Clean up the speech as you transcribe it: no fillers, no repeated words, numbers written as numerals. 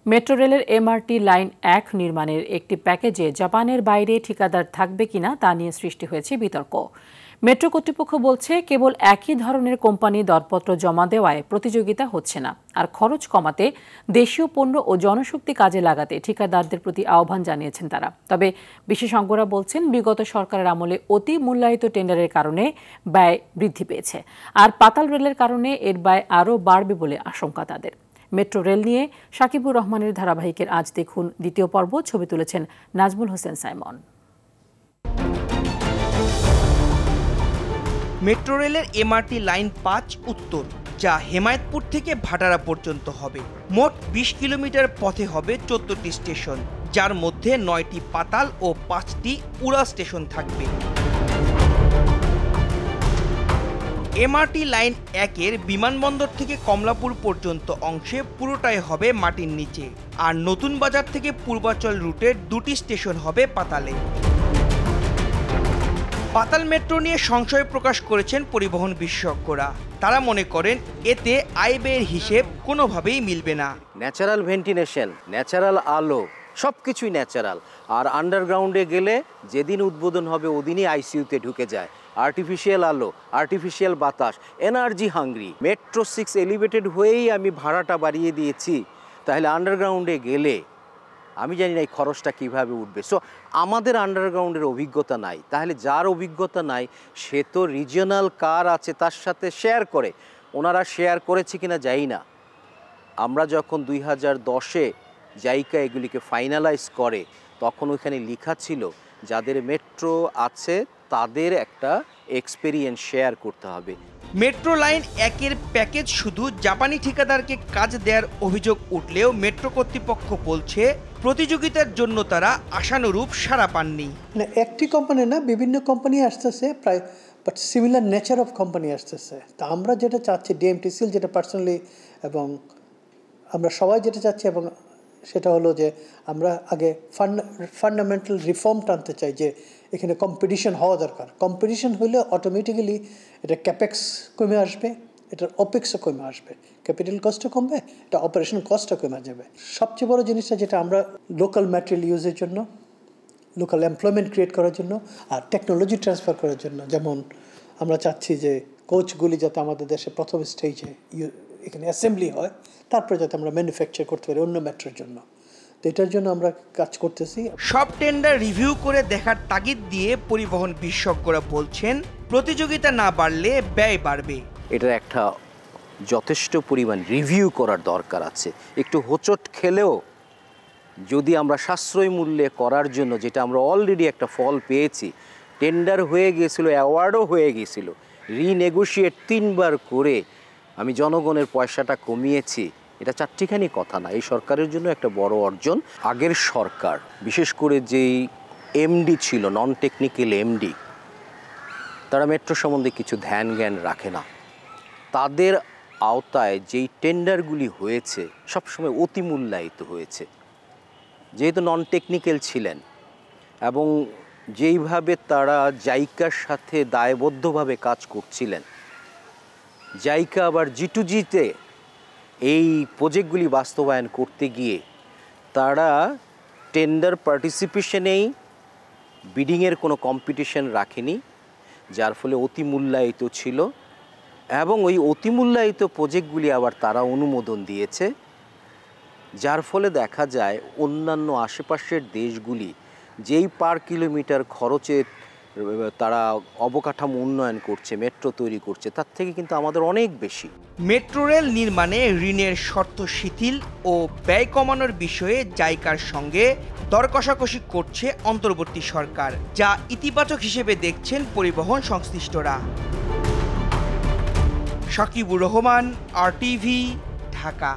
Metro রেলের MRT line ১ নির্মাণের একটি প্যাকেজে জাপানের বাইরে ঠিকাদার থাকবে কিনা তা নিয়ে সৃষ্টি হয়েছে বিতর্ক। মেট্রো কর্তৃপক্ষ বলছে, কেবল একই ধরনের কোম্পানি দরপত্র জমা দেওয়ায় প্রতিযোগিতা হচ্ছে না, আর খরচ কমাতে দেশীয় পণ্য ও জনশক্তি কাজে লাগাতে ঠিকাদারদের প্রতি আহ্বান জানিয়েছেন তারা। তবে বিশেষজ্ঞরা বলছেন, বিগত সরকারের আমলে অতি মূল্যায়িত টেন্ডারের কারণে ব্যয় বৃদ্ধি পেয়েছে, আর পাতাল রেলের কারণে এর ব্যয় আরও বাড়বে বলে আশঙ্কা তাদের। মেট্রো রেল নিয়ে শাকিবুর রহমানের ধারাবাহিকের আজ দেখুন দ্বিতীয় পর্ব। ছবি তুলেছেন নাজমুল হোসেন সাইমন। মেট্রো রেলের এমআরটি লাইন ৫ উত্তর, যা হেমায়েতপুর থেকে ভাটারা পর্যন্ত হবে। মোট ২০ কিলোমিটার পথে হবে ১৪টি স্টেশন, যার মধ্যে ৯টি পাতাল ও ৫টি উড়া স্টেশন থাকবে। এমআরটি লাইন ১-এর বিমানবন্দর থেকে কমলাপুর পর্যন্ত অংশে পুরোটাই হবে মাটির নিচে, আর নতুন বাজার থেকে পূর্বাচল রুটের ২টি স্টেশন হবে পাতালে। পাতাল মেট্রো নিয়ে সংশয় প্রকাশ করেছেন পরিবহন বিশেষজ্ঞরা। তারা মনে করেন, এতে আয় ব্যয়ের হিসেব কোনোভাবেই মিলবে না। ন্যাচারাল ভেন্টিলেশন, ন্যাচারাল আলো, সব কিছুই ন্যাচারাল। আর আন্ডারগ্রাউন্ডে গেলে যেদিন উদ্বোধন হবে ওদিনই আইসিইউতে ঢুকে যায়। আর্টিফিশিয়াল আলো, আর্টিফিশিয়াল বাতাস, এনার্জি হাংরি। মেট্রো 6 এলিভেটেড হয়েই আমি ভাড়াটা বাড়িয়ে দিয়েছি, তাহলে আন্ডারগ্রাউন্ডে গেলে আমি জানি না এই খরচটা কীভাবে উঠবে। সো আমাদের আন্ডারগ্রাউন্ডের অভিজ্ঞতা নাই, তাহলে যার অভিজ্ঞতা নাই সে তো রিজিওনাল কার আছে তার সাথে শেয়ার করে। ওনারা শেয়ার করেছে কিনা জানি না। আমরা যখন 2010-এ জাইকা এগুলিকে ফাইনালাইজ করে, তখন ওইখানে লেখা ছিল যাদের মেট্রো আছে তাদের একটা এক্সপেরিয়েন্স শেয়ার করতে হবে। মেট্রো লাইন ১-এর প্যাকেজ শুধু জাপানি ঠিকাদারকে কাজ দেওয়ার অভিযোগ উঠলেও মেট্রো কর্তৃপক্ষ বলছে, প্রতিযোগিতার জন্য তারা আশানুরূপ সাড়া পাননি। একটি কোম্পানি না, বিভিন্ন কোম্পানি আসতেছে প্রায়, but similar nature of company আসতেছে। তা আমরা যেটা চাচ্ছি, ডিএমটিসিএল যেটা পার্সোনালি এবং আমরা সবাই যেটা চাচ্ছি, এবং সেটা হলো যে আমরা আগে ফান্ডামেন্টাল রিফর্ম টানতে চাই, যে এখানে কম্পিটিশন হওয়া দরকার। কম্পিটিশন হলে অটোমেটিক্যালি এটা ক্যাপেক্স কমে আসবে, এটার অপেক্সও কমে আসবে, ক্যাপিটাল কস্টও কমবে, এটা অপারেশন কস্টও কমে যাবে। সবচেয়ে বড় জিনিসটা যেটা আমরা লোকাল ম্যাটেরিয়াল ইউজের জন্য, লোকাল এমপ্লয়মেন্ট ক্রিয়েট করার জন্য, আর টেকনোলজি ট্রান্সফার করার জন্য। যেমন আমরা চাচ্ছি যে কোচগুলি যাতে আমাদের দেশে প্রথম স্টেজে এখানে অ্যাসেম্বলি হয়, তারপরে যাতে আমরা ম্যানুফ্যাকচার করতে পারি অন্য মেট্রোর জন্য। তো এটার জন্য আমরা কাজ করতেছি। সব টেন্ডার রিভিউ করে দেখার তাগিদ দিয়ে পরিবহন বিশেষজ্ঞরা বলছেন, প্রতিযোগিতা না বাড়লে ব্যয় বাড়বে। এটার একটা যথেষ্ট পরিমাণ রিভিউ করার দরকার আছে। একটু হোঁচট খেলেও যদি আমরা সাশ্রয় মূল্যে করার জন্য, যেটা আমরা অলরেডি একটা ফল পেয়েছি, টেন্ডার হয়ে গিয়েছিল, অ্যাওয়ার্ডও হয়ে গিয়েছিল, রিনেগোশিয়েট 3বার করে আমি জনগণের পয়সাটা কমিয়েছি, এটা চারটিখানি কথা না। এই সরকারের জন্য একটা বড় অর্জন। আগের সরকার, বিশেষ করে যেই এমডি ছিল, নন টেকনিক্যাল এমডি, তারা মেট্রো সম্বন্ধে কিছু ধ্যান জ্ঞান রাখে না। তাদের আওতায় যেই টেন্ডারগুলি হয়েছে সবসময় অতি মূল্যায়িত হয়েছে, যেহেতু নন টেকনিক্যাল ছিলেন, এবং যেইভাবে তারা জাইকার সাথে দায়বদ্ধভাবে কাজ করছিলেন। জাইকা আবার G2G-তে এই প্রজেক্টগুলি বাস্তবায়ন করতে গিয়ে তারা টেন্ডার পার্টিসিপেশনেই বিডিংয়ের কোনো কম্পিটিশন রাখেনি, যার ফলে অতি মূল্যায়িত ছিল, এবং ওই অতি মূল্যায়িত প্রজেক্টগুলি আবার তারা অনুমোদন দিয়েছে, যার ফলে দেখা যায় অন্যান্য আশেপাশের দেশগুলি যেই পার কিলোমিটার খরচে তারা অবকাঠামো উন্নয়ন করছে, মেট্রো তৈরি করছে, তার থেকে কিন্তু আমাদের অনেক বেশি। মেট্রো রেল নির্মাণে ঋণের শর্ত শিথিল ও ব্যয় কমানোর বিষয়ে জাইকার সঙ্গে দর কষাকষি করছে অন্তর্বর্তী সরকার, যা ইতিবাচক হিসেবে দেখছেন পরিবহন সংশ্লিষ্টরা। শাকিবুর রহমান, RTV, ঢাকা।